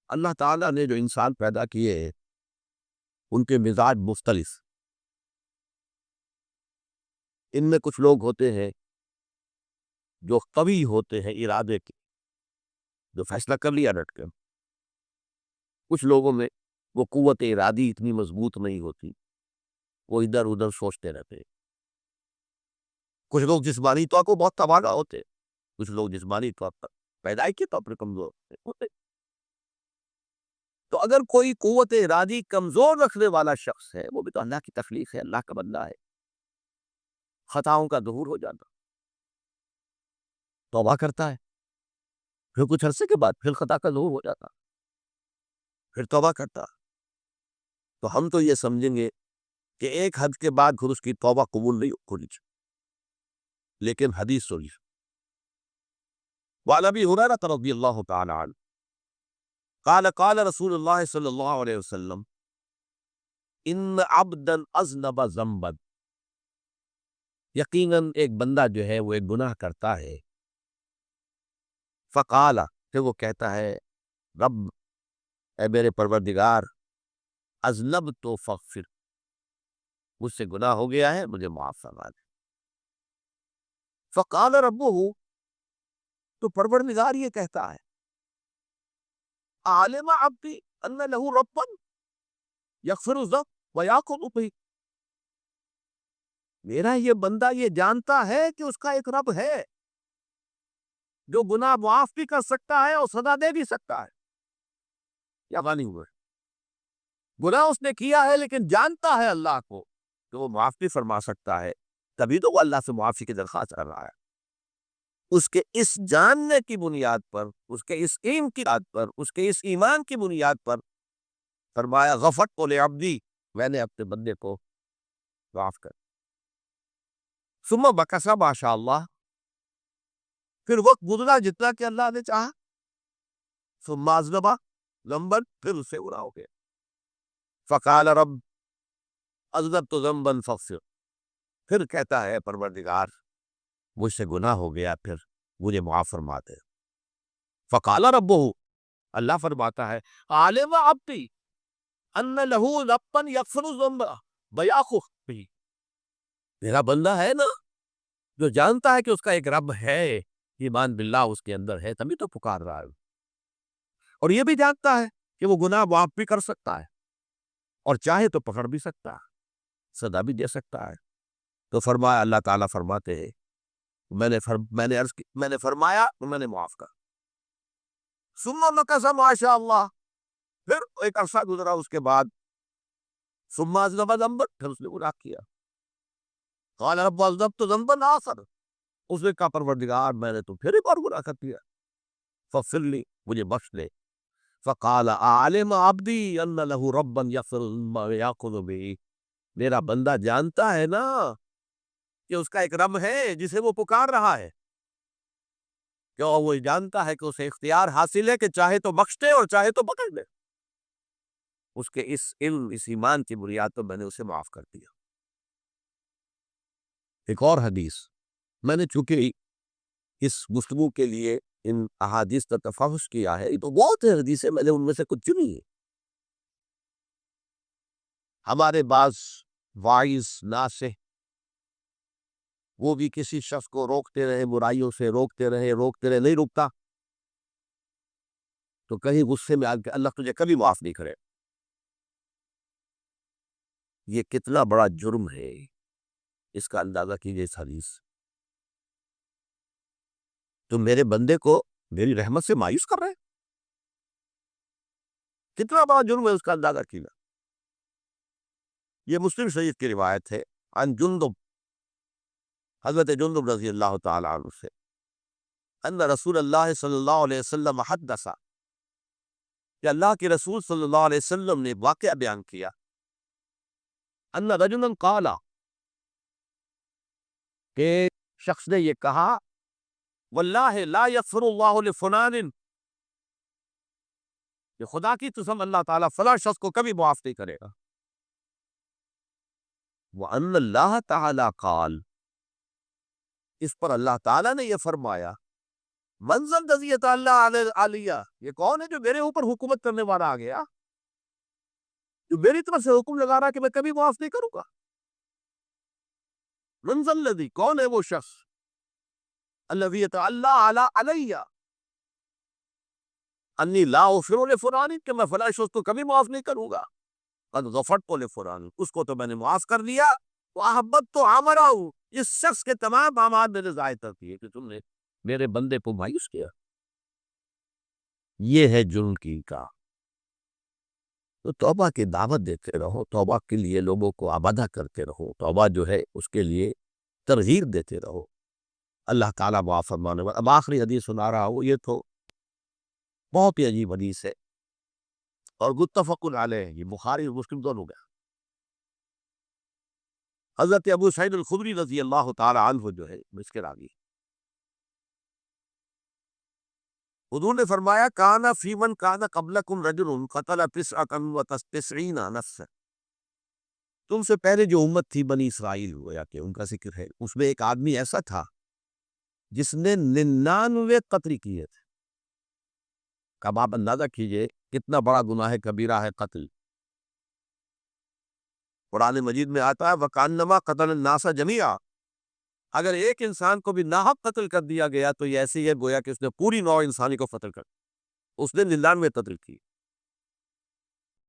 اللہ تعالیٰ نے جو انسان پیدا کیے ہیں ان کے مزاج مختلف. ان میں کچھ لوگ ہوتے ہیں جو قوی ہوتے ہیں ارادے کے، جو فیصلہ کر لیا ڈٹ کر. کچھ لوگوں میں وہ قوت ارادی اتنی مضبوط نہیں ہوتی، وہ ادھر ادھر سوچتے رہتے ہیں. کچھ لوگ جسمانی طور پر بہت توانا ہوتے ہیں، کچھ لوگ جسمانی طور پر پیدائشی طور پر کمزور ہوتے ہیں. تو اگر کوئی قوت ارادی کمزور رکھنے والا شخص ہے، وہ بھی تو اللہ کی تخلیق ہے، اللہ کا بندہ ہے. خطاؤں کا ظہور ہو جاتا، توبہ کرتا ہے، پھر کچھ عرصے کے بعد پھر خطا کا ظہور ہو جاتا، پھر توبہ کرتا. تو ہم تو یہ سمجھیں گے کہ ایک حد کے بعد پھر اس کی توبہ قبول نہیں ہونی چاہیے. لیکن حدیث سنیے، وعن ابی ہریرہ رضی اللہ تعالی عنہ قال قال رسول اللہ صلی اللہ علیہ وسلم ان عبدا اذنب ذنبا، یقیناً ایک بندہ جو ہے وہ ایک گناہ کرتا ہے. فقال، پھر وہ کہتا ہے رب، اے میرے پروردگار، اذنبت فاغفر، مجھ سے گناہ ہو گیا ہے، مجھے معاف فرما دے. فقال ربہ، تو پروردگار یہ کہتا ہے عالم عبدی ان لہ ربا یغفر الذنب ویأخذ به، میرا یہ بندہ یہ جانتا ہے کہ اس کا ایک رب ہے جو گناہ معاف بھی کر سکتا ہے اور سزا دے بھی سکتا ہے. یا غانی ہوئے گناہ اس نے کیا ہے لیکن جانتا ہے اللہ کو کہ وہ معاف بھی فرما سکتا ہے، تبھی تو وہ اللہ سے معافی کی درخواست کر رہا ہے. اس کے اس جاننے کی بنیاد پر، اس کے اس علم کی بنیاد پر، اس کے اس ایمان کی بنیاد پر فرمایا غفرت لعبدی، میں نے اپنے بندے کو معاف کر. ثم بکسا ماشاء اللہ، پھر وقت گزرا جتنا کہ اللہ نے چاہا. ثم اذنب ذنبا، پھر اس سے گناہ ہو گیا. فقال رب اذنبت ذنبا فاغفر، پھر کہتا ہے پروردگار مجھ سے گناہ ہو گیا، پھر مجھے معاف فرما دے. فقال ربہ، اللہ فرماتا ہے عالم عبدی ان لہ ربا یغفر الذنب ویأخذ به، میرا بندہ ہے نا جو جانتا ہے کہ اس کا ایک رب ہے، ایمان باللہ اس کے اندر ہے، تبھی تو پکار رہا ہے. اور یہ بھی جانتا ہے کہ وہ گناہ معاف بھی کر سکتا ہے اور چاہے تو پکڑ بھی سکتا ہے، سزا بھی دے سکتا ہے. تو فرمایا، اللہ تعالیٰ فرماتے ہیں میں نے فرمایا تو میں نے معاف کر. ثم مکث ماشاء اللہ، پھر ایک عرصہ گزرا اس کے بعد. ثم اذنب ذنبا، پھر اس نے گناہ کیا. قال رب اذنبت ذنبا آخر، اس نے کہا پروردگار میں نے تو پھر ایک اور گناہ کر دیا، فاغفر لی، مجھے بخش لے. فقال اعلم عبدی ان لہ ربا یغفر الذنب ویأخذ به، میرا بندہ جانتا ہے نا کہ اس کا ایک رب ہے جسے وہ پکار رہا ہے، کہ وہ جانتا ہے کہ اسے اختیار حاصل ہے کہ چاہے تو بخش دے اور چاہے تو پکڑ دے. اس کے اس علم، اس ایمان کی بنیاد پر میں نے اسے معاف کر دیا. ایک اور حدیث، میں نے چونکہ اس گفتگو کے لیے ان احادیث کا تفحص کیا ہے، یہ تو بہت ہے حدیثیں، میں نے ان میں سے کچھ چنی ہے. ہمارے بعض وائز ناصح وہ بھی کسی شخص کو روکتے رہے، برائیوں سے روکتے رہے، نہیں رکتا، تو کہیں غصے میں آ کے اللہ تجھے کبھی معاف نہیں کرے. یہ کتنا بڑا جرم ہے، اس کا اندازہ کیجئے. اس حدیث تو میرے بندے کو میری رحمت سے مایوس کر رہے ہیں، کتنا بڑا جرم ہے، اس کا اندازہ کیجئے. یہ مسلم شریف کی روایت ہے عن جندب، حضرت جندب رضی اللہ تعالی عنہ سے، ان رسول اللہ صلی اللہ علیہ وسلم حدث، کہ اللہ کے رسول صلی اللہ علیہ وسلم نے واقعہ بیان کیا. ان رجلا قال، کہ شخص نے یہ کہا واللہ لا یغفر اللہ لفلان، کہ خدا کی قسم اللہ تعالیٰ فلاں شخص کو کبھی معاف نہیں کرے گا. وان اللہ تعالیٰ قال، اس پر اللہ تعالیٰ نے یہ فرمایا منزل رضیت اللہ علیہ، یہ کون ہے جو میرے اوپر حکومت کرنے والا آ گیا، جو میری طرف سے حکم لگا رہا کہ میں کبھی معاف نہیں کروں گا؟ منزل لذی، کون ہے وہ شخص، الذی یتعلی علیہ انی لا اغفر لفلان، کہ میں فلاں شخص کو کبھی معاف نہیں کروں گا، قد غفرت لفلان، اس کو تو میں نے معاف کر دیا، واحببت عملہ، اس شخص کے تمام اعمال میں نے ظاہر کر دیے کہ تم نے میرے بندے کو مایوس کیا۔ یہ ہے جرم کی کا۔ تو توبہ کی دعوت دیتے رہو، توبہ کے لیے لوگوں کو آبادہ کرتے رہو، توبہ جو ہے اس کے لیے ترغیب دیتے رہو، اللہ تعالیٰ معاف فرمانے والا۔ اب آخری حدیث سنا رہا ہوں، یہ تو بہت ہی عجیب حدیث ہے اور متفق علیہ، یہ بخاری اور مسلم دونوں گئے۔ حضرت ابو سعید الخدری رضی اللہ تعالی عنہ جو ہے اس کے راوی، حضور نے فرمایا کان فی من کان قبلکم رجل قتل 99 نفسا، تم سے پہلے جو امت تھی بنی اسرائیل گویا کہ ان کا ذکر ہے، اس میں ایک آدمی ایسا تھا جس نے 99 قتل کیے تھے۔ اب آپ اندازہ کیجئے کتنا بڑا گناہ کبیرہ ہے قتل۔ قرآن مجید میں آتا ہے وَكَأَنَّمَا قَتَلَ النَّاسَ جَمِيعًا، اگر ایک انسان کو بھی ناحق قتل کر دیا گیا تو یہ ایسی ہے گویا کہ اس نے پوری نوع انسانی کو قتل کر، اس نے 99 قتل کی۔